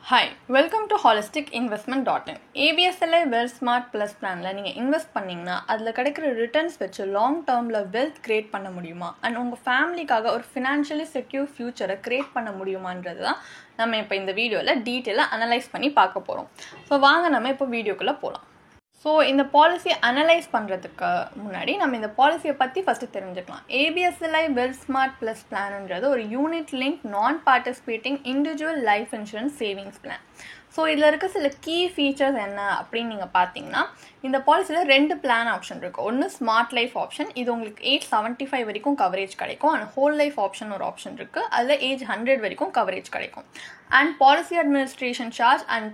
Hi, welcome to holisticinvestment.in. ABSLI Wealth Smart Plus பிளான்ல நீங்கள் invest பண்ணிங்கன்னா அதில் கிடைக்கிற ரிட்டர்ன்ஸ் வச்சு லாங் டேர்மில் வெல்த் கிரியேட் பண்ண முடியுமா அண்ட் உங்கள் ஃபேமிலிக்காக ஒரு ஃபினான்ஷியலி செக்யூர் ஃபியூச்சரை கிரியேட் பண்ண முடியுமான்றது தான் நம்ம இப்போ இந்த வீடியோவில் டீட்டெயிலாக அனலைஸ் பண்ணி பார்க்க போகிறோம். ஸோ வாங்க நம்ம இப்போ வீடியோக்குள்ளே போகலாம். ஸோ இந்த பாலிசியை அனலைஸ் பண்ணுறதுக்கு முன்னாடி நம்ம இந்த பாலிசியை பற்றி ஃபஸ்ட்டு தெரிஞ்சுக்கலாம். ABSLI Wealth Smart Plus பிளான்ன்றது ஒரு யூனிட் லிங்க் நான் participating individual life insurance savings plan. So இதில் இருக்க சில கீ ஃபீச்சர்ஸ் என்ன அப்படின்னு நீங்கள் பார்த்தீங்கன்னா, இந்த பாலிசியில் 2 பிளான் ஆப்ஷன் இருக்குது. ஒன்று ஸ்மார்ட் லைஃப் ஆப்ஷன், இது உங்களுக்கு ஏஜ் 75 வரைக்கும் கவரேஜ் கிடைக்கும். அண்ட் ஹோல் லைஃப் ஆப்ஷன் ஒரு ஆப்ஷன் இருக்குது, அதில் ஏஜ் 100 வரைக்கும் கவரேஜ் கிடைக்கும். And policy administration charge and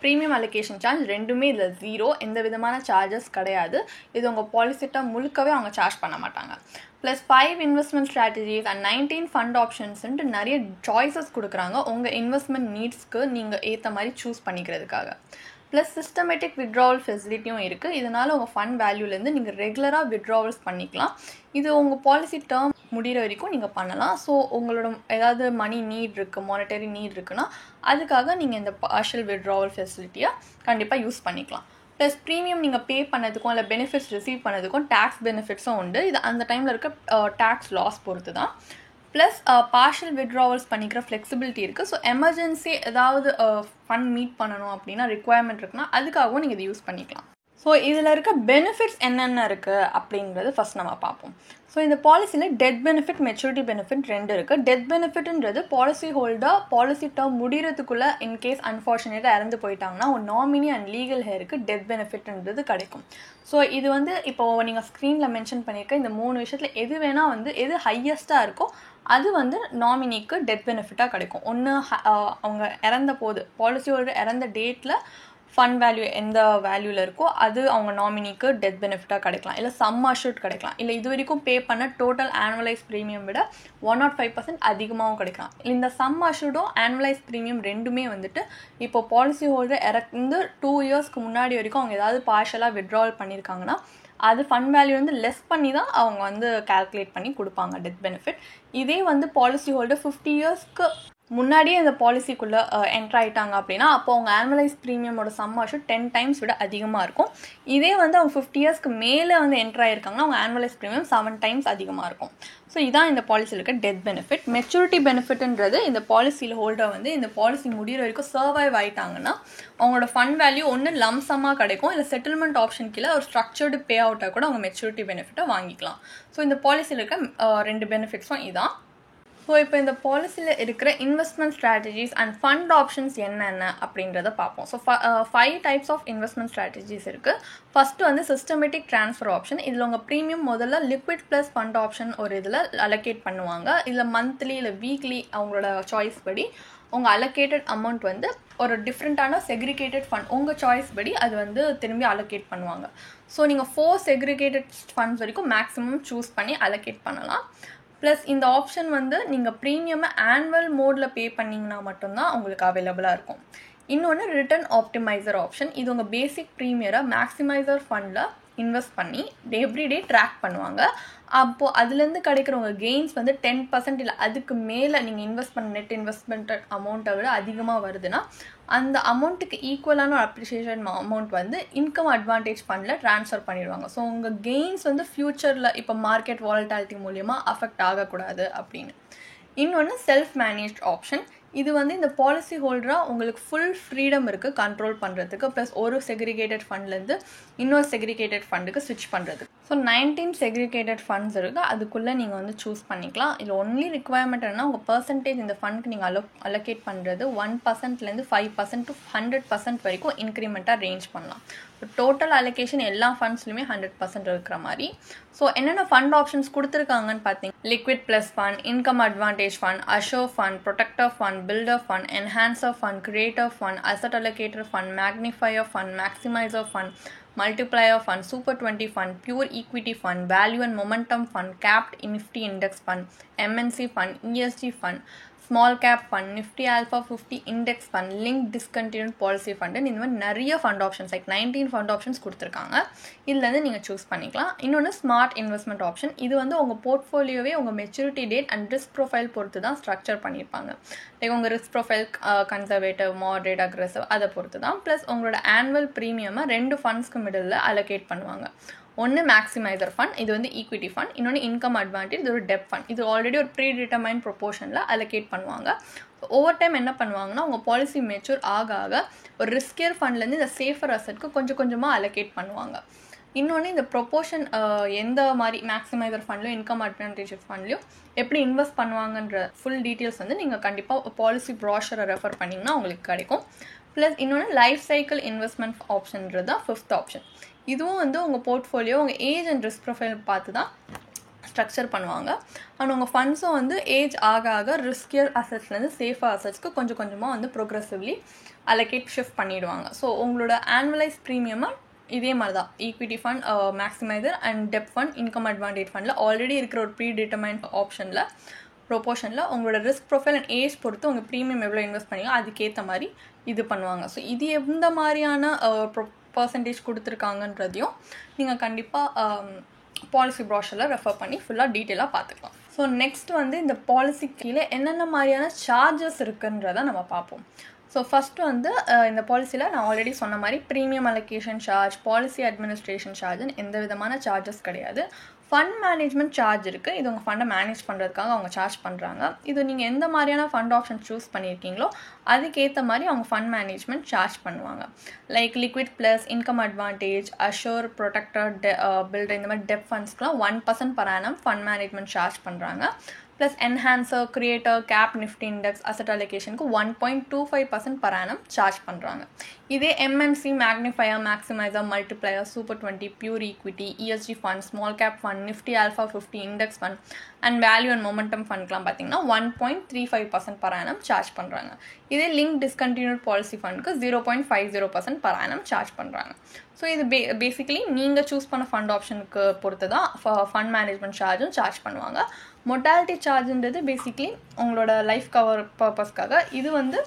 premium allocation charge ரெண்டுமே இதில் 0, எந்த விதமான சார்ஜஸ் கிடையாது. இது உங்கள் பாலிசிட்ட முழுக்கவே அவங்க சார்ஜ் பண்ண மாட்டாங்க. Plus 5 investment strategies and 19 fund ஆப்ஷன்ஸ்ன்ட்டு நிறைய சாய்ஸஸ் கொடுக்குறாங்க உங்கள் இன்வெஸ்ட்மெண்ட் நீட்ஸ்க்கு நீங்கள் ஏற்ற மாதிரி சூஸ் பண்ணிக்கிறதுக்காக. ப்ளஸ் சிஸ்டமேட்டிக் வித்ட்ராவல் ஃபெசிலிட்டியும் இருக்குது. இதனால் உங்கள் ஃபண்ட் வேல்யூலேருந்து நீங்கள் ரெகுலராக வித்ட்ராவல்ஸ் பண்ணிக்கலாம். இது உங்கள் பாலிசி டேர்ம் முடிகிற வரைக்கும் நீங்கள் பண்ணலாம். ஸோ உங்களோட ஏதாவது மணி நீட் இருக்குது, மானிட்டரி நீட் இருக்குன்னா அதுக்காக நீங்கள் இந்த பார்ஷியல் வித்ட்ராவல் ஃபெசிலிட்டியை கண்டிப்பாக யூஸ் பண்ணிக்கலாம். ப்ளஸ் ப்ரீமியம் நீங்கள் பே பண்ணதுக்கும் இல்லை பெனிஃபிட்ஸ் ரிசீவ் பண்ணதுக்கும் டேக்ஸ் பெனிஃபிட்ஸும் உண்டு. இது அந்த டைமில் இருக்க டேக்ஸ் லாஸ் பொறுத்து தான். ப்ளஸ் பார்ஷியல் வித்ட்ராவல்ஸ் பண்ணிக்கிற ஃப்ளெக்சிபிலிட்டி இருக்குது. ஸோ எமர்ஜென்சி ஏதாவது ஃபண்ட் மீட் பண்ணணும் அப்படின்னா ரெக்குவயர்மெண்ட் இருக்குன்னா அதுக்காகவும் நீங்கள் இது யூஸ் பண்ணிக்கலாம். ஸோ இதில் இருக்க பெனிஃபிட்ஸ் என்னென்ன இருக்குது அப்படிங்கிறது ஃபஸ்ட் நம்ம பார்ப்போம். ஸோ இந்த பாலிசியில் டெத் பெனிஃபிட், மெச்சூரிட்டி பெனிஃபிட் 2 இருக்குது. டெத் பெனிஃபிட்ன்றது பாலிசி ஹோல்டர் பாலிசி டேர்ம் முடிகிறதுக்குள்ளே இன்கேஸ் அன்ஃபார்ச்சுனேட்டாக இறந்து போயிட்டாங்கன்னா ஒரு நாமினி அண்ட் லீகல் ஹேருக்கு டெத் பெனிஃபிட்ன்றது கிடைக்கும். ஸோ இது இப்போது நீங்கள் ஸ்க்ரீனில் மென்ஷன் பண்ணியிருக்க இந்த 3 விஷயத்தில் எது வேணால் எது ஹையஸ்ட்டாக இருக்கோ அது நாமினிக்கு டெத் பெனிஃபிட்டாக கிடைக்கும். ஒன்று அவங்க இறந்த போது பாலிசி ஹோல்டர் இறந்த டேட்டில் ஃபண்ட் வேல்யூ எந்த வேல்யூவில் இருக்கோ அது அவங்க நாமினிக்கு டெத் பெனிஃபிட்டாக கிடைக்கலாம், இல்லை சம் அஷ்யூர்ட் கிடைக்கலாம், இல்லை இது வரைக்கும் பே பண்ண டோட்டல் ஆனுவலைஸ் ப்ரீமியம் விட 105% அதிகமாகவும் கிடைக்கலாம். இந்த சம் அஷ்யூர்டும் ஆனுவலைஸ் ப்ரீமியம் ரெண்டுமே இப்போ பாலிசி ஹோல்டர் இறந்து 2 இயர்ஸ்க்கு முன்னாடி வரைக்கும் அவங்க ஏதாவது பார்ஷலாக வித்ட்ராவல் பண்ணியிருக்காங்கன்னா அது ஃபண்ட் வேல்யூ லெஸ் பண்ணி தான் அவங்க கால்குலேட் பண்ணி கொடுப்பாங்க டெத் பெனிஃபிட். இதே பாலிசி ஹோல்டர் 50 இயர்ஸ்க்கு முன்னாடியே இந்த பாலிசிக்குள்ளே என்ட்ரு ஆகிட்டாங்க அப்படின்னா அப்போ அவங்க ஆனுவலைஸ் ப்ரீமியமோட சம் அஷ்யூர்ட் 10 டைம்ஸ் விட அதிகமாக இருக்கும். இதே அவங்க 50 இயர்ஸ்க்கு மேலே என்ட்ரு ஆகிருக்காங்கன்னா அவங்க ஆனுவலைஸ் ப்ரீமியம் 7 டைம்ஸ் அதிகமாக இருக்கும். ஸோ இதான் இந்த பாலிசியில் இருக்க டெத் பெனிஃபிட். மெச்சூரிட்டி பெனிஃபிட்ன்றது இந்த பாலிசியில் ஹோல்டர் இந்த பாலிசி முடிகிற வரைக்கும் சர்வைவ் ஆகிட்டாங்கன்னா அவங்களோட ஃபண்ட் வேல்யூ ஒன்று லம்சமாக கிடைக்கும், இல்லை செட்டில்மெண்ட் ஆப்ஷன் கீழே ஒரு ஸ்ட்ரக்சர்டு பே அவுட்டாக கூட அவங்க மெச்சூரிட்டி பெனிஃபிட்டை வாங்கிக்கலாம். ஸோ இந்த பாலிசியில் இருக்க 2 பெனிஃபிட்ஸும் இதான். ஸோ இப்போ இந்த பாலிசியில் இருக்கிற investment strategies and fund options என்னென்ன அப்படின்றத பார்ப்போம். So 5 types of investment strategies இருக்குது. First systematic transfer option. இதில் உங்கள் ப்ரீமியம் முதல்ல லிக்விட் ப்ளஸ் ஃபண்ட் ஆப்ஷன் ஒரு இதில் அலோகேட் பண்ணுவாங்க. இல்லை மந்த்லி இல்லை வீக்லி அவங்களோட சாய்ஸ் படி உங்கள் அலோகேட்டட் அமௌண்ட் ஒரு டிஃப்ரெண்ட்டான செக்ரிகேட்டட் ஃபண்ட் உங்கள் சாய்ஸ் படி அது திரும்பி அலோகேட் பண்ணுவாங்க. ஸோ நீங்கள் 4 செக்ரிகேட்டட் ஃபண்ட்ஸ் வரைக்கும் மேக்ஸிமம் சூஸ் பண்ணி அலோகேட் பண்ணலாம். ப்ளஸ் இந்த ஆப்ஷன் நீங்கள் ப்ரீமியமை ஆனுவல் மோடில் பே பண்ணிங்கன்னா மட்டும்தான் உங்களுக்கு அவைலபிளாக இருக்கும். இன்னொன்று ரிட்டர்ன் ஆப்டிமைசர் ஆப்ஷன். இது உங்கள் பேசிக் ப்ரீமியரை மேக்ஸிமைசர் ஃபண்டில் இன்வெஸ்ட் பண்ணி எவ்ரிடே ட்ராக் பண்ணுவாங்க. அப்போது அதுலேருந்து கிடைக்கிற உங்கள் கெயின்ஸ் 10% இல்லை அதுக்கு மேலே நீங்கள் இன்வெஸ்ட் பண்ண நெட் இன்வெஸ்ட்மெண்ட் அமௌண்ட்டை விட அதிகமாக வருதுன்னா அந்த அமௌண்ட்டுக்கு ஈக்குவலான ஒரு அப்ரிஷியேஷன் அமௌண்ட் இன்கம் அட்வான்டேஜ் ஃபண்டில் ட்ரான்ஸ்ஃபர் பண்ணிடுவாங்க. ஸோ உங்கள் கெயின்ஸ் ஃப்யூச்சரில் இப்போ மார்க்கெட் வாலட்டாலிட்டி மூலியமாக அஃபெக்ட் ஆகக்கூடாது அப்படின்னு. இன்னொன்று செல்ஃப் மேனேஜ்ட் ஆப்ஷன். இது இந்த பாலிசி ஹோல்டராக உங்களுக்கு ஃபுல் ஃப்ரீடம் இருக்குது கண்ட்ரோல் பண்ணுறதுக்கு. ப்ளஸ் ஒரு செக்ரிகேட்டட் ஃபண்ட்லேருந்து இன்னொரு செக்ரிகேட்டட் ஃபண்டுக்கு ஸ்விட்ச் பண்ணுறது. ஸோ 19 செக்ரிகேட்டட் ஃபண்ட்ஸ் இருக்குது, அதுக்குள்ளே நீங்கள் சூஸ் பண்ணிக்கலாம். இதில் ஒன்லி ரிக்குவயர்மெண்ட் என்னன்னா உங்கள் பர்சன்டேஜ் இந்த ஃபண்டுக்கு நீங்கள் அலோகேட் பண்ணுறது 1%லேருந்து 5% to 100% வரைக்கும் இன்க்ரிமெண்ட்டாக ரேஞ்ச் பண்ணலாம். ஸோ டோட்டல் அலோகேஷன் எல்லா ஃபண்ட்ஸ்லையுமே 100% இருக்கிற மாதிரி. ஸோ என்னென்ன ஃபண்ட் ஆப்ஷன்ஸ் கொடுத்துருக்காங்கன்னு பார்த்தீங்கன்னா liquid plus fund, income advantage fund, assure fund, protector fund, builder fund, enhancer fund, creator fund, asset allocator fund, magnifier fund, maximiser fund, multiplier fund, super 20 fund, pure equity fund, value and momentum fund, capped nifty index fund, MNC fund, ESG fund, small cap fund, Nifty alpha 50 index fund, link discontinued policy ஃபண்டுன்னு இந்த மாதிரி நிறைய fund options like 19 fund options கொடுத்துருக்காங்க. இதுலேருந்து நீங்கள் choose பண்ணிக்கலாம். இன்னொன்று smart investment option. இது வந்து உங்கள் போர்ட்ஃபோலியோவே உங்கள் maturity date and risk profile பொறுத்து தான் ஸ்ட்ரக்சர் பண்ணியிருப்பாங்க. லைக் உங்கள் risk profile conservative, moderate, aggressive அதை பொறுத்து தான். ப்ளஸ் உங்களோட ஆனுவல் ப்ரீமியமாக 2 ஃபண்ட்ஸ்க்கு மிடில் அலோகேட் பண்ணுவாங்க. ஒன்று மேக்ஸிமைசர் ஃபண்ட், இது வந்து ஈக்விட்டி ஃபண்ட். இன்னொன்று இன்கம் அட்வான்டேஜ், இது ஒரு டெப்ட் ஃபண்ட். இது ஆல்ரெடி ஒரு ப்ரீ டிட்டர்மைன் ப்ரொபோர்ஷனில் அலோகேட் பண்ணுவாங்க. ஓவர் டைம் என்ன பண்ணுவாங்கன்னா உங்கள் பாலிசி மெச்சூர் ஆக ஆக ஒரு ரிஸ்கியர் ஃபண்ட்லேருந்து இந்த சேஃபர் அசெட்க்கு கொஞ்சம் கொஞ்சமாக அலோகேட் பண்ணுவாங்க. இன்னொன்று இந்த ப்ரொபோர்ஷன் எந்த மாதிரி மேக்ஸிமைசர் ஃபண்ட்லையும் இன்கம் அட்வான்டேஜ் ஃபண்ட்லையும் எப்படி இன்வெஸ்ட் பண்ணுவாங்கன்ற ஃபுல் டீட்டெயில்ஸ் வந்து நீங்கள் கண்டிப்பாக பாலிசி ப்ராஷரை ரெஃபர் பண்ணிங்கன்னா உங்களுக்கு கிடைக்கும். ப்ளஸ் இன்னொன்று லைஃப் சைக்கிள் இன்வெஸ்ட்மெண்ட் ஆப்ஷன்றது தான் 5th ஆப்ஷன். இதுவும் வந்து உங்கள் போர்ட்ஃபோலியோ உங்கள் ஏஜ் அண்ட் ரிஸ்க் ப்ரொஃபைல் பார்த்து தான் ஸ்ட்ரக்சர் பண்ணுவாங்க. அண்ட் உங்கள் ஃபண்ட்ஸும் வந்து ஏஜ் ஆக ஆக ரிஸ்கியர் அசட்ஸ்லேருந்து சேஃபாக அசட்ஸ்க்கு கொஞ்சம் கொஞ்சமாக வந்து ப்ரோக்ரெசிவ்லி அலோகேட் ஷிஃப்ட் பண்ணிவிடுவாங்க. ஸோ உங்களோட ஆனுவலைஸ் ப்ரீமியமாக இதே மாதிரி தான் ஈக்விட்டி ஃபண்ட், மேக்ஸிமைசர் அண்ட் டெப்ட் ஃபண்ட், இன்கம் அட்வான்டேஜ் ஃபண்டில் ஆல்ரெடி இருக்கிற ஒரு ப்ரீ டிட்டர்மைன்ட் ஆப்ஷனில் ப்ரொபோர்ஷனில் உங்களோட ரிஸ்க் ப்ரொஃபைல் அண்ட் ஏஜ் பொறுத்து உங்கள் ப்ரீமியம் எவ்வளோ இன்வெஸ்ட் பண்ணிங்களோ அதுக்கேற்ற மாதிரி இது பண்ணுவாங்க. ஸோ இது எந்த மாதிரியான பர்சன்டேஜ் கொடுத்துருக்காங்கன்றதையும் நீங்கள் கண்டிப்பாக பாலிசி ப்ராஷரில் ரெஃபர் பண்ணி ஃபுல்லாக டீட்டெயிலாக பார்த்துக்கலாம். ஸோ நெக்ஸ்ட் வந்து இந்த பாலிசி கீழே என்னென்ன மாதிரியான சார்ஜஸ் இருக்குன்றதை நம்ம பார்ப்போம். ஸோ ஃபஸ்ட்டு வந்து இந்த பாலிசியில் நான் ஆல்ரெடி சொன்ன மாதிரி premium allocation charge, policy administration சார்ஜ்னு எந்த விதமான சார்ஜஸ் கிடையாது. ஃபண்ட் மேனேஜ்மெண்ட் சார்ஜ் இருக்குது. இது உங்கள் ஃபண்டை மேனேஜ் பண்ணுறதுக்காக அவங்க சார்ஜ் பண்ணுறாங்க. இது நீங்கள் எந்த மாதிரியான ஃபண்ட் ஆப்ஷன் சூஸ் பண்ணியிருக்கீங்களோ அதுக்கேற்ற மாதிரி அவங்க ஃபண்ட் மேனேஜ்மெண்ட் சார்ஜ் பண்ணுவாங்க. Like liquid plus, income advantage, assure, protector, builder இந்த மாதிரி டெப்ட் ஃபண்ட்ஸ்க்குலாம் 1% per annum fund management charge பண்ணுறாங்க. Plus enhancer, creator, cap, Nifty index, asset அலோகேஷனுக்கு 1.25% per annum சார்ஜ் பண்ணுறாங்க. இதே MNC, magnifier, maximiser, multiplier, super 20, pure equity, ESG fund, small cap fund, Nifty alpha 50 index fund and value and momentum ஃபண்ட்லாம் பார்த்தீங்கன்னா 1.35% per annum charge பண்ணுறாங்க. இதே link discontinued policy ஃபண்டுக்கு 0.50% per annum charge பண்ணுறாங்க. So இது basically நீங்கள் சூஸ் பண்ண fund ஆப்ஷனுக்கு பொறுத்து தான் ஃபண்ட் மேனேஜ்மெண்ட் சார்ஜும் சார்ஜ் பண்ணுவாங்க. மொட்டாலிட்டி சார்ஜுன்றது பேசிக்கலி உங்களோட லைஃப் கவர் பர்பஸ்க்காக. இது வந்து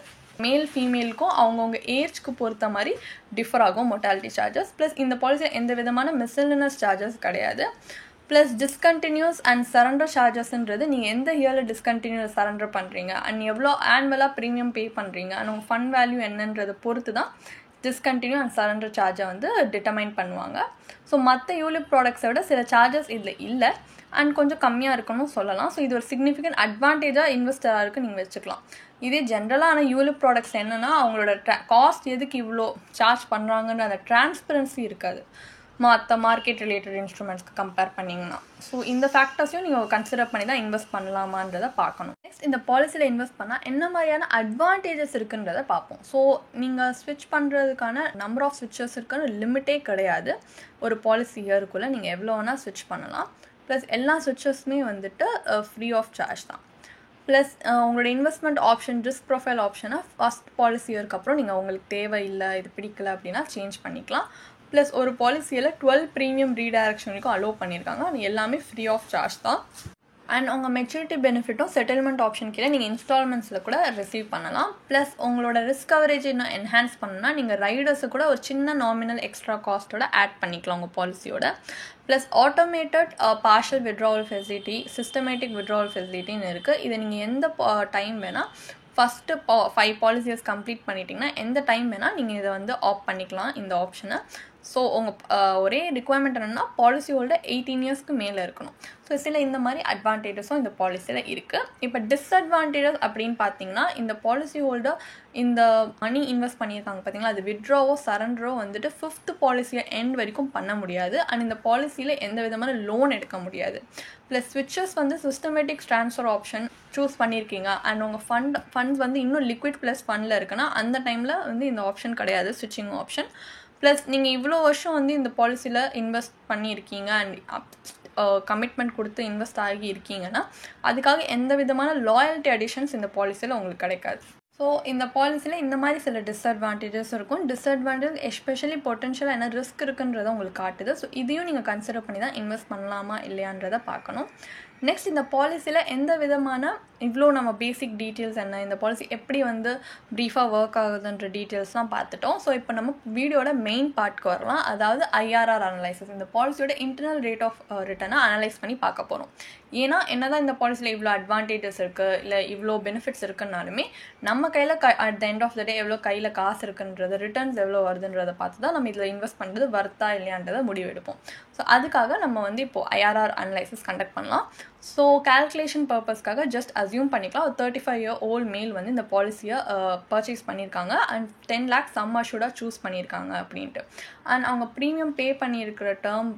மேல் ஃபீமேலுக்கும் அவங்கவுங்க ஏஜ்க்கு பொறுத்த மாதிரி டிஃபர் ஆகும் மொட்டாலிட்டி சார்ஜஸ். ப்ளஸ் இந்த பாலிசியில் எந்த விதமான மிஸ்செல்லனஸ் சார்ஜஸ் கிடையாது. ப்ளஸ் டிஸ்கண்டினியூஸ் அண்ட் சரண்டர் சார்ஜஸ்ன்றது நீங்கள் எந்த இயரில் டிஸ்கண்டினியூஸ் சரண்டர் பண்ணுறீங்க அண்ட் எவ்வளோ ஆனுவலாக ப்ரீமியம் பே பண்ணுறீங்க அண்ட் உங்கள் ஃபண்ட் வேல்யூ என்னன்றதை பொறுத்து தான் டிஸ்கண்டினியூ அண்ட் சரண்டர் சார்ஜை வந்து டிட்டர்மைன் பண்ணுவாங்க. ஸோ மற்ற யூலிப் ப்ராடக்ட்ஸை விட சில சார்ஜஸ் இதில் இல்லை அண்ட் கொஞ்சம் கம்மியாக இருக்குன்னு சொல்லலாம். ஸோ இது ஒரு சிக்னிஃபிகண்ட் அட்வான்டேஜாக இன்வெஸ்டராக இருக்குது நீங்கள் வச்சுக்கலாம். இதே ஜென்ரலான யூலிப் ப்ராடக்ட்ஸ் என்னென்னா அவங்களோட காஸ்ட் எதுக்கு இவ்வளோ சார்ஜ் பண்ணுறாங்கன்ற அந்த டிரான்ஸ்பரன்சி இருக்காது மற்ற மார்க்கெட் ரிலேட்டட் இன்ஸ்ட்ருமெண்ட்ஸ்க்கு கம்பேர் பண்ணிங்கன்னா. ஸோ இந்த ஃபேக்டர்ஸையும் நீங்கள் கன்சிடர் பண்ணி தான் இன்வெஸ்ட் பண்ணலாமான்றதை பார்க்கணும். நெக்ஸ்ட் இந்த பாலிசியில் இன்வெஸ்ட் பண்ணால் என்ன மாதிரியான அட்வான்டேஜஸ் இருக்குன்றதை பார்ப்போம். ஸோ நீங்கள் ஸ்விட்ச் பண்ணுறதுக்கான நம்பர் ஆஃப் ஸ்விட்சஸ் இருக்குன்னு லிமிட்டே கிடையாது. ஒரு பாலிசி இயருக்குள்ளே நீங்கள் எவ்வளோ வேணால் ஸ்விட்ச் பண்ணலாம். ப்ளஸ் எல்லா ஸ்விட்சஸுமே வந்துட்டு ஃப்ரீ ஆஃப் சார்ஜ் தான். ப்ளஸ் உங்களோட இன்வெஸ்ட்மெண்ட் ஆப்ஷன், ரிஸ்க் ப்ரொஃபைல் ஆப்ஷனை ஃபஸ்ட் பாலிசி இயருக்கு அப்புறம் நீங்கள் உங்களுக்கு தேவையில்லை, இது பிடிக்கல அப்படின்னா சேஞ்ச் பண்ணிக்கலாம். ப்ளஸ் ஒரு பாலிசியில் 12 ப்ரீமியம் ரீடைரக்ஷன் வரைக்கும் அலோவ் பண்ணியிருக்காங்க. அது எல்லாமே ஃப்ரீ ஆஃப் சார்ஜ் தான். அண்ட் உங்கள் மெச்சூரிட்டி பெனிஃபிட்டும் செட்டில்மெண்ட் ஆப்ஷன் கீழே நீங்கள் இன்ஸ்டால்மெண்ட்ஸில் கூட ரிசீவ் பண்ணலாம். ப்ளஸ் உங்களோட ரிஸ்க் கவரேஜ் இன்னும் என்ஹான்ஸ் பண்ணணும்னா நீங்கள் ரைடர்ஸு கூட ஒரு சின்ன நாமினல் எக்ஸ்ட்ரா காஸ்ட்டோட ஆட் பண்ணிக்கலாம் உங்கள் பாலிசியோட. Plus automated partial withdrawal facility, systematic withdrawal ஃபெசிலிட்டின்னு இருக்குது. இதை நீங்கள் எந்த டைம் வேணால் ஃபஸ்ட்டு 5 பாலிசியஸ் கம்ப்ளீட் பண்ணிட்டீங்கன்னா எந்த டைம் வேணால் நீங்கள் இதை வந்து ஆஃப் பண்ணிக்கலாம் இந்த ஆப்ஷனை. ஸோ உங்கள் ஒரே ரிக்குவயர்மெண்ட் என்னென்னா பாலிசி ஹோல்டர் 18 இயர்ஸ்க்கு மேலே இருக்கணும். ஸோ சில இந்த மாதிரி அட்வான்டேஜஸும் இந்த பாலிசியில் இருக்குது. இப்போ டிஸ்அட்வான்டேஜஸ் அப்படின்னு பார்த்தீங்கன்னா இந்த பாலிசி ஹோல்டர் இந்த மணி இன்வெஸ்ட் பண்ணியிருக்காங்க பார்த்தீங்களா, அது விட்ராவோ சரண்டரோ வந்துட்டு 5th பாலிசியை எண்ட் வரைக்கும் பண்ண முடியாது. அண்ட் இந்த பாலிசியில் எந்த விதமான லோன் எடுக்க முடியாது. ப்ளஸ் ஸ்விட்சஸ் வந்து சிஸ்டமேட்டிக் ட்ரான்ஸ்ஃபர் ஆப்ஷன் சூஸ் பண்ணியிருக்கீங்க அண்ட் உங்கள் ஃபண்ட்ஸ் வந்து இன்னும் லிக்விட் ப்ளஸ் ஃபண்டில் இருக்குன்னா அந்த டைமில் வந்து இந்த ஆப்ஷன் கிடையாது, ஸ்விட்சிங் ஆப்ஷன். ப்ளஸ் நீங்கள் இவ்வளோ வருஷம் வந்து இந்த பாலிசியில் இன்வெஸ்ட் பண்ணியிருக்கீங்க அண்ட் கமிட்மெண்ட் கொடுத்து இன்வெஸ்ட் ஆகி இருக்கீங்கன்னா அதுக்காக எந்த விதமான லாயல்ட்டி அடிஷன்ஸ் இந்த பாலிசியில் உங்களுக்கு கிடைக்காது. ஸோ இந்த பாலிசியில் இந்த மாதிரி சில டிஸ்அட்வான்டேஜஸ் இருக்கும். டிஸ்அட்வான்டேஜ் எஸ்பெஷலி பொட்டன்ஷியல் என்ன ரிஸ்க் இருக்குன்றதை உங்களுக்கு காட்டுது. ஸோ இதையும் நீங்கள் கன்சிடர் பண்ணி தான் இன்வெஸ்ட் பண்ணலாமா இல்லையான்றதை பார்க்கணும். நெக்ஸ்ட், இந்த பாலிசியில் எந்த விதமான இவ்வளோ நம்ம பேசிக் டீட்டெயில்ஸ் என்ன, இந்த பாலிசி எப்படி வந்து ப்ரீஃபாக ஒர்க் ஆகுதுன்ற டீட்டெயில்ஸ்லாம் பார்த்துட்டோம். ஸோ இப்போ நம்ம வீடியோட மெயின் பார்ட்க்கு வரலாம். அதாவது ஐஆர்ஆர் அனலைசிஸ். இந்த பாலிசியோட இன்டர்னல் ரேட் ஆஃப் ரிட்டர்னை அனலைஸ் பண்ணி பார்க்க போகிறோம். ஏன்னா என்னதான் இந்த பாலிசியில் இவ்வளோ அட்வான்டேஜஸ் இருக்குது இல்லை இவ்வளோ பெனிஃபிட்ஸ் இருக்குன்னாலுமே நம்ம கையில் at the end of the day எவ்வளோ கையில் காசு இருக்குன்றது, ரிட்டர்ன்ஸ் எவ்வளோ வருதுன்றதை பார்த்து தான் நம்ம இதில் இன்வெஸ்ட் பண்ணுறது வர்த்தா இல்லையான்றதை முடிவெடுப்போம். ஸோ அதுக்காக நம்ம வந்து இப்போது ஐஆர்ஆர் அனலைசிஸ் கண்டக்ட் பண்ணலாம். ஸோ கால்குலேஷன் பர்பஸ்க்காக ஜஸ்ட் அஸ்யூம் பண்ணிக்கலாம், ஒரு 35-year-old மேல் வந்து இந்த பாலிசியை பர்ச்சேஸ் பண்ணியிருக்காங்க அண்ட் 10 lakhs சம் அஷ்யூர்டாக சூஸ் பண்ணியிருக்காங்க அப்படின்ட்டு. அண்ட் அவங்க ப்ரீமியம் பே பண்ணியிருக்கிற டேர்ம்,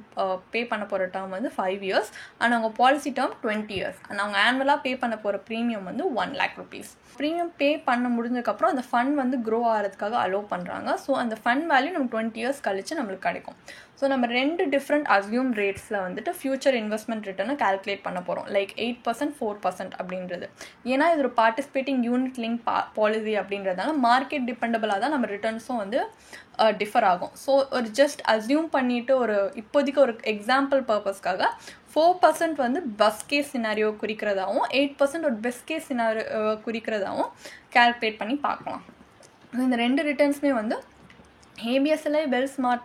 பே பண்ண போகிற டேர்ம் வந்து 5 years அண்ட் அவங்க பாலிசி டேர்ம் 20 years அண்ட் அவங்க ஆனுவலாக பே பண்ண போகிற ப்ரீமியம் வந்து 1 lakh rupees. ப்ரீமியம் பே பண்ண முடிஞ்சதுக்கப்புறம் அந்த ஃபண்ட் வந்து க்ரோ ஆகிறதுக்காக அலோவ் பண்ணுறாங்க. ஸோ அந்த ஃபண்ட் வேல்யூ நம்ம 20 years கழிச்சு நம்மளுக்கு கிடைக்கும். ஸோ நம்ம 2 டிஃப்ரெண்ட் அஸ்யூம் ரேட்ஸில் வந்துட்டு ஃபியூச்சர் இன்வெஸ்ட்மெண்ட் ரிட்டர்னை கால்குலேட் பண்ண போகிறோம். லைக் 8%, 4% அப்படின்றது. ஏன்னா இது ஒரு பார்ட்டிசிபேட்டிங் யூனிட் லிங்க் பாலிசி அப்படின்றதால மார்க்கெட் டிபெண்டபிளாக தான் நம்ம ரிட்டர்ன்ஸும் வந்து டிஃபர் ஆகும். ஸோ ஒரு ஜஸ்ட் அஸ்யூம் பண்ணிவிட்டு ஒரு இப்போதைக்கு ஒரு எக்ஸாம்பிள் பர்பஸ்க்காக 4% வந்து பஸ்ட் கேஸ் சினாரியோ குறிக்கிறதாகவும் 8% ஒரு பெஸ்ட் கேஸ் சினாரியோ குறிக்கிறதாகவும் கால்குலேட் பண்ணி பார்க்கலாம். இந்த 2 ரிட்டர்ன்ஸுமே வந்து ABSLI wealth smart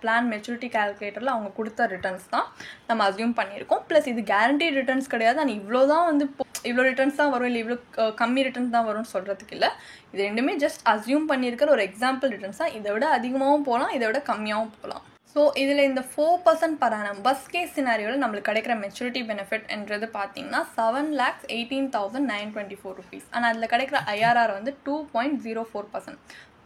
plan maturity கால்குலேட்டரில் அவங்க கொடுத்த ரிட்டர்ன்ஸ் தான் நம்ம அஸ்யூம் பண்ணியிருக்கோம். ப்ளஸ் இது கேரண்டீட் ரிட்டர்ன்ஸ் கிடையாது. அண்ட் இவ்வளோ தான் வந்து இவ்வளோ ரிட்டர்ன்ஸ் தான் வரும் இல்லை இவ்வளோ கம்மி ரிட்டர்ன்ஸ் தான் வரும்னு சொல்கிறதுக்கு இல்லை. இது ரெண்டுமே ஜஸ்ட் அஸ்யூம் பண்ணியிருக்கிற ஒரு எக்ஸாம்பிள் ரிட்டர்ன்ஸ் தான். இதை விட அதிகமாகவும் போகலாம், இதை விட கம்மியாகவும் போகலாம். ஸோ இதில் இந்த 4% per annum பஸ் கேஸ் சினாரியோவில் நம்மளுக்கு கிடைக்கிற மெச்சூரிட்டி பெனிஃபிட்ன்றது பார்த்தீங்கன்னா 7,18,924 rupees. ஆனால் அதில் கிடைக்கிற ஐஆர்ஆர் வந்து 2.04%.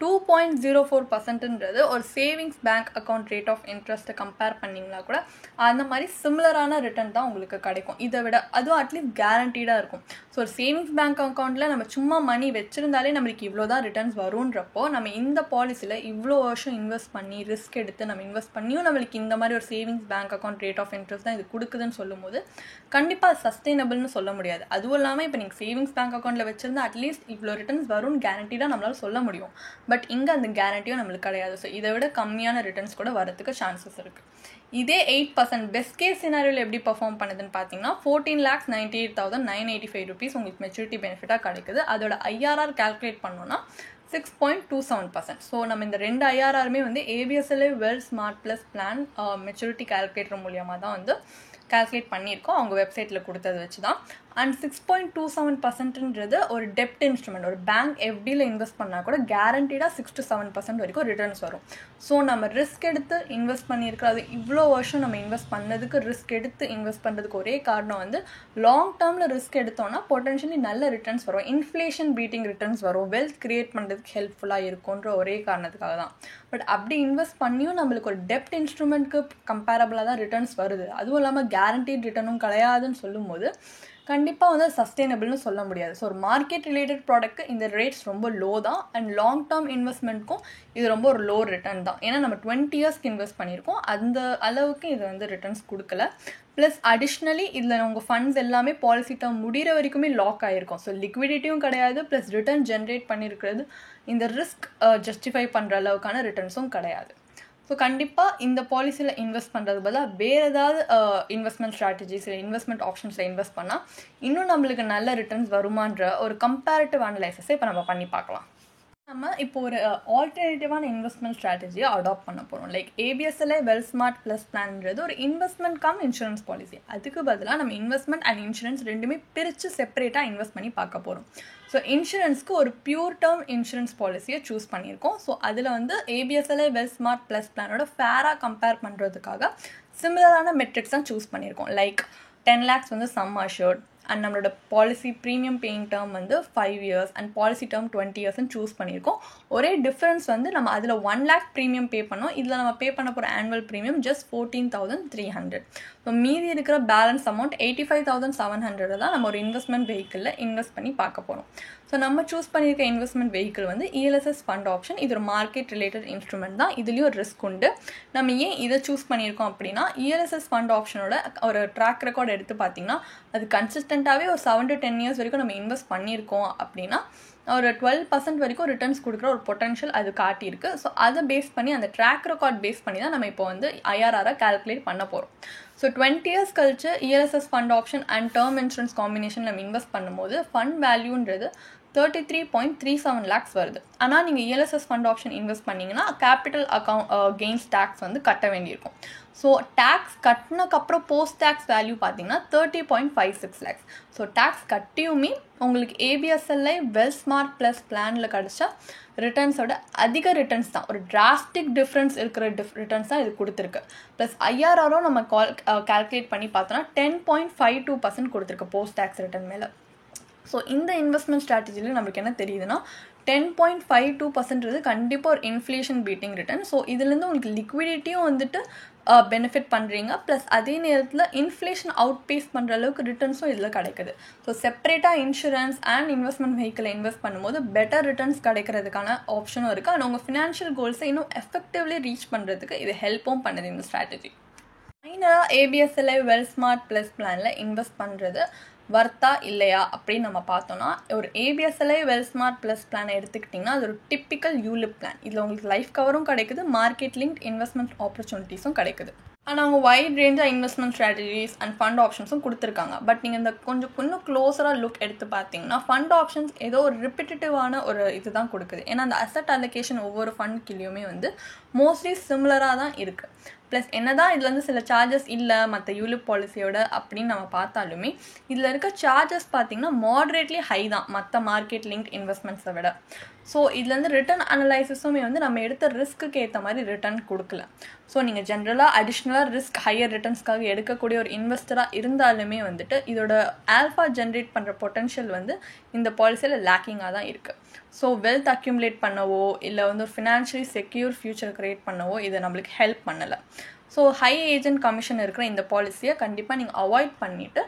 2.04%ன்றது ஒரு savings bank account rate of இன்ட்ரெஸ்ட்டை கம்பேர் பண்ணிங்கன்னா கூட அந்த மாதிரி சிமிலரான ரிட்டர்ன் தான் உங்களுக்கு கிடைக்கும். இதை விட அதுவும் அட்லீஸ்ட் கேரண்டீடாக இருக்கும். ஸோ ஒரு சேவிங்ஸ் பேங்க் அக்கௌண்ட்டில் நம்ம சும்மா மணி வச்சுருந்தாலே நம்மளுக்கு இவ்வளோ தான் ரிட்டர்ன்ஸ் வரும்ன்றப்போ நம்ம இந்த பாலிசியில் இவ்வளோ வருஷம் இன்வெஸ்ட் பண்ணி ரிஸ்க் எடுத்து நம்ம இன்வெஸ்ட் பண்ணியும் நம்மளுக்கு இந்த மாதிரி ஒரு savings bank account rate of interest தான் இது கொடுக்குதுன்னு சொல்லும்போது கண்டிப்பாக சஸ்டைனபிள்னு சொல்ல முடியாது. அதுவும் இல்லாமல் இப்போ நீங்கள் சேவிங்ஸ் பேங்க் அக்கௌண்ட்டில் வச்சுருந்தா அட்லீஸ்ட் இவ்வளோ ரிட்டர்ன்ஸ் வரும்னு கேரண்டீடாக நம்மளால் சொல்ல முடியும். பட் இங்கே அந்த கேரண்டியும் நம்மளுக்கு கிடையாது. ஸோ இதை விட கம்மியான ரிட்டர்ன்ஸ் கூட வரதுக்கு சான்சஸ் இருக்குது. இதே 8% பெஸ்ட் கேஸ் சினாரியோவில் எப்படி பர்ஃபார்ம் பண்ணுதுன்னு பார்த்தீங்கன்னா 14,98,985 rupees உங்களுக்கு மெச்சூரிட்டி பெனிஃபிட்டாக கிடைக்குது. அதோட ஐஆர்ஆர் கால்குலேட் பண்ணோன்னா 6.27%. ஸோ நம்ம இந்த 2 ஐஆர்ஆருமே வந்து ABSLI wealth smart plus plan maturity calculator மூலியமாக தான் வந்து கால்குலேட் பண்ணியிருக்கோம், அவங்க வெப்சைட்டில் கொடுத்தது வச்சு தான். அண்ட் 6.27%ன்றது ஒரு டெப்ட் இன்ஸ்ட்ருமெண்ட். ஒரு பேங்க் எஃப்டியில் இன்வெஸ்ட் பண்ணால் கூட கேரண்டீடாக 6 to 7% வரைக்கும் ரிட்டர்ன்ஸ் வரும். ஸோ நம்ம ரிஸ்க் எடுத்து இன்வெஸ்ட் பண்ணியிருக்கிறது இவ்வளோ வருஷம் நம்ம இன்வெஸ்ட் பண்ணதுக்கு ரிஸ்க் எடுத்து இன்வெஸ்ட் பண்ணுறதுக்கு ஒரே காரணம் வந்து லாங் டேர்மில் ரிஸ்க் எடுத்தோம்னா பொட்டன்ஷியலி நல்ல ரிட்டர்ன்ஸ் வரும், இன்ஃப்ளேஷன் பீட்டிங் ரிட்டர்ன்ஸ் வரும், வெல்த் கிரியேட் பண்ணுறதுக்கு ஹெல்ப்ஃபுல்லாக இருக்குன்ற ஒரே காரணத்துக்காக தான். பட் அப்படி இன்வெஸ்ட் பண்ணியும் நம்மளுக்கு ஒரு டெப்ட் இன்ஸ்ட்ருமெண்ட்க்கு கம்பேரபிளாக தான் ரிட்டர்ன்ஸ் வருது, அதுவும் இல்லாமல் கேரண்டீட் ரிட்டர்னும் கிடையாதுன்னு சொல்லும்போது கண்டிப்பாக வந்து சஸ்டைனபிள்னு சொல்ல முடியாது. ஸோ ஒரு மார்க்கெட் ரிலேட்டட் ப்ராடக்ட்க்கு இந்த ரேட்ஸ் ரொம்ப லோ தான். அண்ட் லாங் டேர்ம் இன்வெஸ்ட்மெண்ட்க்கும் இது ரொம்ப ஒரு லோ ரிட்டர்ன் தான். ஏன்னா நம்ம 20 yearsக்கு இன்வெஸ்ட் பண்ணியிருக்கோம், அந்த அளவுக்கு இது வந்து ரிட்டர்ன்ஸ் கொடுக்கல. ப்ளஸ் அடிஷ்னலி இதில் உங்கள் ஃபண்ட்ஸ் எல்லாமே பாலிசி டேர்ம் முடிகிற வரைக்குமே லாக் ஆகிருக்கும். ஸோ லிக்விடிட்டியும் கிடையாது, ப்ளஸ் ரிட்டர்ன் ஜென்ரேட் பண்ணியிருக்கிறது இந்த ரிஸ்க் ஜஸ்டிஃபை பண்ணுற அளவுக்கான ரிட்டர்ன்ஸும் கிடையாது. ஸோ கண்டிப்பாக இந்த பாலிசியில் இன்வெஸ்ட் பண்ணுறது பதிலாக வேறு ஏதாவது இன்வெஸ்ட்மெண்ட் ஸ்ட்ராட்டஜிஸ் இல்லை இன்வெஸ்ட்மெண்ட் ஆப்ஷன்ஸில் இன்வெஸ்ட் பண்ணால் இன்னும் நம்மளுக்கு நல்ல ரிட்டர்ன்ஸ் வருமான்ற ஒரு கம்பேரிட்டிவ் அனலைசிஸை இப்போ நம்ம பண்ணி பார்க்கலாம். நம்ம இப்போ ஒரு ஆல்டர்னேட்டிவான இன்வெஸ்ட்மெண்ட் ஸ்ட்ராட்டஜியை அடாப்ட் பண்ண போகிறோம். லைக் ஏபிஎஸ்எல்ஐ வெல் ஸ்மார்ட் ப்ளஸ் பிளான்ன்றது ஒரு இன்வெஸ்ட்மெண்ட் கம் இன்சூரன்ஸ் பாலிசி. அதுக்கு பதிலாக நம்ம இன்வெஸ்ட்மெண்ட் அண்ட் இன்சூரன்ஸ் ரெண்டுமே பிரித்து செப்பரேட்டாக இன்வெஸ்ட் பண்ணி பார்க்க போகிறோம். ஸோ இன்சூரன்ஸ்க்கு ஒரு பியூர் டேர்ம் இன்சூரன்ஸ் பாலிசியை சூஸ் பண்ணியிருக்கோம். ஸோ அதில் வந்து ஏபிஎஸ்எல்ஐ வெல் ஸ்மார்ட் ப்ளஸ் பிளானோட ஃபேராக கம்பேர் பண்ணுறதுக்காக சிமிலரான மெட்ரிக்ஸ் தான் சூஸ் பண்ணியிருக்கோம். லைக் 10 lakhs வந்து சம் அஷ்யூர்ட் அண்ட் நம்மளோட பாலிசி ப்ரீமியம் பேயிங் டேர்ம் வந்து 5 years அண்ட் பாலிசி டேர்ம் 20 yearsன்னு சூஸ் பண்ணியிருக்கோம். ஒரே டிஃப்ரென்ஸ் வந்து நம்ம அதில் 1 lakh ப்ரீமியம் பே பண்ணோம், இதில் நம்ம பே பண்ண போகிற ஆனுவல் ப்ரீமியம் ஜஸ்ட் 14,300. ஸோ மீதி இருக்கிற பேலன்ஸ் அமௌண்ட் 85,700 தான் நம்ம ஒரு இன்வெஸ்ட்மெண்ட் வெஹிக்கிளில் இன்வெஸ்ட் பண்ணி பார்க்க போகிறோம். ஸோ நம்ம சூஸ் பண்ணியிருக்க இன்வெஸ்ட்மெண்ட் வெஹிக்கிள் வந்து இஎல்எஸ்எஸ் ஃபண்ட் ஆப்ஷன். இது ஒரு மார்க்கெட் ரிலேட்டட் இன்ஸ்ட்ருமெண்ட் தான், இதுலேயும் ஒரு ரிஸ்க் உண்டு. நம்ம ஏன் இதை சூஸ் பண்ணியிருக்கோம் அப்படின்னா இஎல்எஸ்எஸ் ஃபண்ட் ஆப்ஷனோட ஒரு ட்ராக் ரெக்கார்ட் எடுத்து பார்த்தீங்கன்னா அது கன்சிஸ்டன்ட் கன்சிஸ்டண்ட்டாகவே ஒரு 7 to 10 இயர்ஸ் வரைக்கும் நம்ம இன்வெஸ்ட் பண்ணியிருக்கோம் அப்படின்னா ஒரு 12% வரைக்கும் ரிட்டர்ன்ஸ் கொடுக்குற ஒரு பொட்டன்ஷியல் அது காட்டியிருக்கு. ஸோ அதை பேஸ் பண்ணி அந்த ட்ராக் ரெக்கார்ட் பேஸ் பண்ணி தான் நம்ம இப்போ வந்து ஐஆர்ஆரை கால்குலேட் பண்ண போகிறோம். ஸோ 20 இயர்ஸ் கழிச்சு ELSS fund option and term insurance combination நம்ம இன்வெஸ்ட் பண்ணும்போது ஃபண்ட் வேல்யூன்றது 33.37 lakhs வருது. ஆனால் நீங்கள் இஎல்எஸ்எஸ் ஃபண்ட் ஆப்ஷன் இன்வெஸ்ட் பண்ணிங்கன்னா கேபிட்டல் கெயின்ஸ் டேக்ஸ் வந்து கட்ட வேண்டியிருக்கும். ஸோ டேக்ஸ் கட்டினக்கப்புறம் போஸ்ட் டேக்ஸ் வேல்யூ பார்த்தீங்கன்னா 30.56 lakhs. ஸோ டேக்ஸ் கட்டியுமே உங்களுக்கு ஏபிஎஸ்எல்ஐ வெல்ஸ்மார்ட் ப்ளஸ் பிளானில் கிடச்சா ரிட்டர்ன்ஸோட அதிக ரிட்டர்ன்ஸ் தான், ஒரு டிராஸ்டிக் டிஃப்ரென்ஸ் இருக்கிற ரிட்டர்ன்ஸ் தான் இது கொடுத்துருக்கு. ப்ளஸ் ஐஆர்ஆரும் நம்ம கால்குலேட் பண்ணி பார்த்தோன்னா 10.52% கொடுத்துருக்கு போஸ்ட் டேக்ஸ் ரிட்டர்ன் மேலே. ஸோ இந்த இன்வெஸ்ட்மெண்ட் ஸ்ட்ராட்டஜியில் நம்மளுக்கு என்ன தெரியுதுன்னா 10.52% கண்டிப்பாக ஒரு இன்ஃப்ளேஷன் பீட்டிங் ரிட்டர்ன். ஸோ இதுலேருந்து உங்களுக்கு லிக்விடிட்டியும் வந்துட்டு பெனிஃபிட் பண்ணுறீங்க, ப்ளஸ் அதே நேரத்தில் இன்ஃப்ளேஷன் அவுட் பேஸ் பண்ணுற அளவுக்கு ரிட்டர்ன்ஸும் இதில் கிடைக்குது. ஸோ செப்பரேட்டாக இன்சூரன்ஸ் அண்ட் இன்வெஸ்ட்மெண்ட் வெஹிக்கிளை இன்வெஸ்ட் பண்ணும்போது பெட்டர் ரிட்டர்ன்ஸ் கிடைக்கிறதுக்கான ஆப்ஷனும் இருக்குது. அண்ட் உங்கள் ஃபினான்ஷியல் கோல்ஸை இன்னும் எஃபெக்டிவ்லி ரீச் பண்ணுறதுக்கு இது ஹெல்ப்பும் பண்ணுது இந்த ஸ்ட்ராட்டஜி. ஃபைனலாக ஏபிஎஸ்எல்ஐ வெல்ஸ்மார்ட் ப்ளஸ் பிளானில் இன்வெஸ்ட் பண்ணுறது வர்த்தா இல்லையா அப்படின்னு நம்ம பார்த்தோன்னா, ஒரு ஏபிஎஸ்எல்ஐ வெல்ஸ்மார்ட் ப்ளஸ் பிளானை எடுத்துக்கிட்டிங்கன்னா அது ஒரு டிப்பிக்கல் யூலிப் பிளான். இதில் உங்களுக்கு லைஃப் கவரும் கிடைக்குது, மார்க்கெட் லிங்க் இன்வெஸ்ட்மெண்ட் ஆப்பர்ச்சுனிட்டிஸும் கிடைக்குது. ஆனால் அவங்க வைட் ரேஞ்சாக இன்வெஸ்ட்மெண்ட் ஸ்ட்ராட்டஜிஸ் அண்ட் ஃபண்ட் ஆப்ஷன்ஸும் கொடுத்துருக்காங்க. பட் நீங்கள் இந்த கொஞ்சம் இன்னும் க்ளோஸராக லுக் எடுத்து பார்த்தீங்கன்னா ஃபண்ட் ஆப்ஷன்ஸ் ஏதோ ஒரு ரிப்பிட்டேட்டிவான ஒரு இது தான் கொடுக்குது. ஏன்னா அந்த அசட் அலோகேஷன் ஒவ்வொரு ஃபண்ட் கீழேயுமே வந்து மோஸ்ட்லி சிமிலராக தான் இருக்குது. ப்ளஸ் என்ன தான் இதில் வந்து சில சார்ஜஸ் இல்லை மற்ற யூலிப் பாலிசியோட அப்படின்னு நம்ம பார்த்தாலுமே இதில் இருக்க சார்ஜஸ் பார்த்திங்கன்னா மாட்ரேட்லி ஹை தான் மற்ற மார்க்கெட் லிங்க் இன்வெஸ்ட்மெண்ட்ஸை விட. ஸோ இதுலேருந்து ரிட்டர்ன் அனலைசிஸுமே வந்து நம்ம எடுத்த ரிஸ்க்கு ஏற்ற மாதிரி ரிட்டர்ன் கொடுக்கல. ஸோ நீங்கள் ஜென்ரலாக அடிஷ்னலாக ரிஸ்க் ஹையர் ரிட்டர்ன்ஸ்க்காக எடுக்கக்கூடிய ஒரு இன்வெஸ்டராக இருந்தாலுமே வந்துட்டு இதோட ஆல்ஃபா ஜென்ரேட் பண்ணுற பொட்டன்ஷியல் வந்து இந்த பாலிசியில் லேக்கிங்காக தான் இருக்குது. ஸோ வெல்த் அக்யூமுலேட் பண்ணவோ இல்லை வந்து ஒரு ஃபினான்ஷியலி செக்யூர் ஃபியூச்சர் க்ரியேட் பண்ணவோ இதை நம்மளுக்கு ஹெல்ப் பண்ணலை. ஸோ ஹை ஏஜென்ட் கமிஷன் இருக்கிற இந்த பாலிசியை கண்டிப்பாக நீங்கள் அவாய்ட் பண்ணிவிட்டு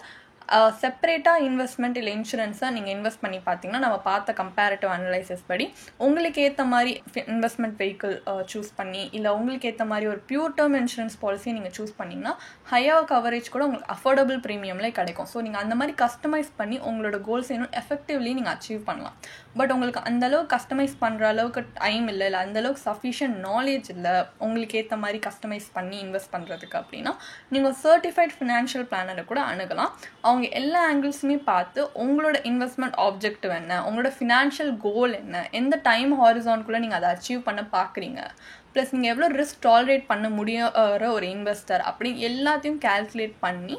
செப்பரேட்டாக இன்வெஸ்ட்மெண்ட் இல்லை இன்சூரன்ஸாக நீங்கள் இன்வெஸ்ட் பண்ணி பார்த்தீங்கன்னா நம்ம பார்த்த கம்பேரிட்டிவ் அனலைசிஸ் படி உங்களுக்கு ஏற்ற மாதிரி இன்வெஸ்ட்மெண்ட் வெஹிக்கிள் சூஸ் பண்ணி இல்லை உங்களுக்கு ஏற்ற மாதிரி ஒரு பியூர் டேர்ம் இன்சூரன்ஸ் பாலிசியை நீங்கள் சூஸ் பண்ணிங்கன்னா ஹையர் கவரேஜ் கூட உங்களுக்கு அஃபோர்டபுள் ப்ரீமியம்லேயே கிடைக்கும். ஸோ நீங்கள் அந்த மாதிரி கஸ்டமைஸ் பண்ணி உங்களோட கோல்ஸ் இன்னும் எஃபெக்டிவ்லி நீங்கள் அச்சீவ் பண்ணலாம். பட் உங்களுக்கு அந்தளவுக்கு கஸ்டமைஸ் பண்ணுற அளவுக்கு டைம் இல்லை இல்லை அந்தளவுக்கு சஃபிஷியன்ட் நாலேஜ் இல்லை உங்களுக்கு ஏற்ற மாதிரி கஸ்டமைஸ் பண்ணி இன்வெஸ்ட் பண்ணுறதுக்கு அப்படின்னா நீங்கள் சர்டிஃபைட் ஃபினான்ஷியல் பிளானரை கூட அணுகலாம். அவங்க எல்லா ஆங்கிள்ஸுமே பார்த்து உங்களோட இன்வெஸ்ட்மெண்ட் ஆப்ஜெக்டிவ் என்ன, உங்களோட ஃபினான்ஷியல் கோல் என்ன, எந்த டைம் ஹாரிசான்குள்ளே நீங்கள் அதை அச்சீவ் பண்ண பார்க்குறீங்க, ப்ளஸ் நீங்கள் எவ்வளோ ரிஸ்க் டாலரேட் பண்ண முடியுற ஒரு இன்வெஸ்டர் அப்படி எல்லாத்தையும் கால்குலேட் பண்ணி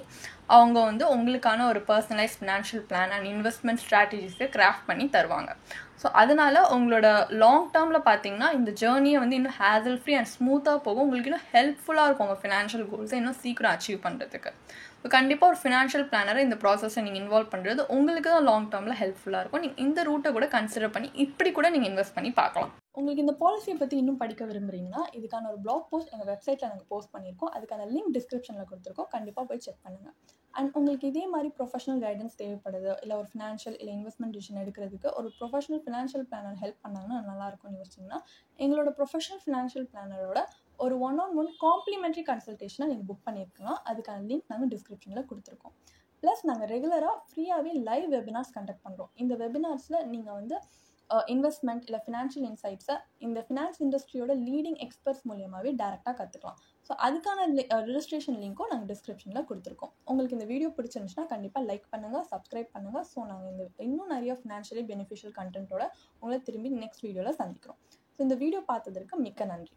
அவங்க வந்து உங்களுக்கான ஒரு personalise financial plan and investment ஸ்ட்ராட்டஜிஸை கிராஃப்ட் பண்ணி தருவாங்க. ஸோ அதனால் உங்களோட லாங் டேர்மில் பார்த்தீங்கன்னா இந்த ஜேர்னியை வந்து இன்னும் ஹேசல் ஃப்ரீ அண்ட் ஸ்மூத்தாக போகும். உங்களுக்கு இன்னும் ஹெல்ப்ஃபுல்லாக இருக்கும் உங்கள் ஃபினான்ஷியல் கோல்ஸை இன்னும் சீக்கிரம் அச்சீவ் பண்ணுறதுக்கு. ஸோ கண்டிப்பாக ஒரு ஃபினான்ஷியல் பிளானரை இந்த ப்ராசஸை நீங்கள் இன்வால்வ் பண்ணுறது உங்களுக்கு தான் லாங் டேர்மில் ஹெல்ப்ஃபுல்லாக இருக்கும். நீங்கள் இந்த ரூட்டை கூட கன்சிடர் பண்ணி இப்படி கூட நீங்கள் இன்வெஸ்ட் பண்ணி பார்க்கலாம். உங்களுக்கு இந்த பாலிசியை பற்றி இன்னும் படிக்க விரும்புகிறீங்கன்னா இதுக்கான ஒரு பிளாக் போஸ்ட் எங்கள் வெப்சைட்டில் நாங்கள் போஸ்ட் பண்ணியிருக்கோம். அதுக்கான லிங்க் டிஸ்கிரிப்ஷனில் கொடுத்துருக்கோம், கண்டிப்பாக போய் செக் பண்ணுங்கள். அண்ட் உங்களுக்கு இதே மாதிரி ப்ரொஃபஷனல் கைடன்ஸ் தேவைப்படுது இல்லை ஒரு ஃபினான்ஷியல் இல்லை இன்வெஸ்ட்மெண்ட் டிசிஷன் எடுக்கிறதுக்கு ஒரு ப்ரொஃபஷனல் ஃபினான்ஷியல் பிளானர் ஹெல்ப் பண்ணாங்கன்னா நல்லாயிருக்கும்னு யோசிச்சிங்கன்னா எங்களோட ப்ரொஃபஷனல் ஃபினான்ஷியல் பிளானரோட ஒரு 1-on-1 காம்ப்ளிமெண்ட்ரி கன்சல்டேஷனை நீங்கள் புக் பண்ணியிருக்கலாம். அதுக்கான லிங்க் நாங்கள் டிஸ்கிரிப்ஷனில் கொடுத்துருக்கோம். ப்ளஸ் நாங்கள் ரெகுலராக ஃப்ரீயாகவே லைவ் வெபினார்ஸ் கண்டக்ட் பண்ணுறோம். இந்த வெபினார்ஸில் நீங்கள் வந்து இன்வெஸ்ட்மெண்ட் இல்லை ஃபினான்ஷியல் இன்சைட்ஸை இந்த ஃபினான்ஸ் இண்டஸ்ட்ரியோட லீடிங் எக்ஸ்பர்ட்ஸ் மூலியமாகவே டேரெக்டாக கற்றுக்கலாம். ஸோ அதுக்கான ரெஜிஸ்ட்ரேஷன் லிங்க்கும் நாங்கள் டிஸ்கிரிப்ஷனில் கொடுத்துருக்கோம். உங்களுக்கு இந்த வீடியோ பிடிச்சிருந்துச்சுன்னா கண்டிப்பாக லைக் பண்ணுங்கள், சப்ஸ்கிரைப் பண்ணுங்கள். ஸோ நாங்கள் இன்னும் நிறைய ஃபினான்ஷியலி பெனிஃபிஷியல் கண்டென்ட்டோட உங்களை திரும்பி நெக்ஸ்ட் வீடியோவில் சந்திக்கிறோம். ஸோ இந்த வீடியோ பார்த்ததற்கு மிக்க நன்றி.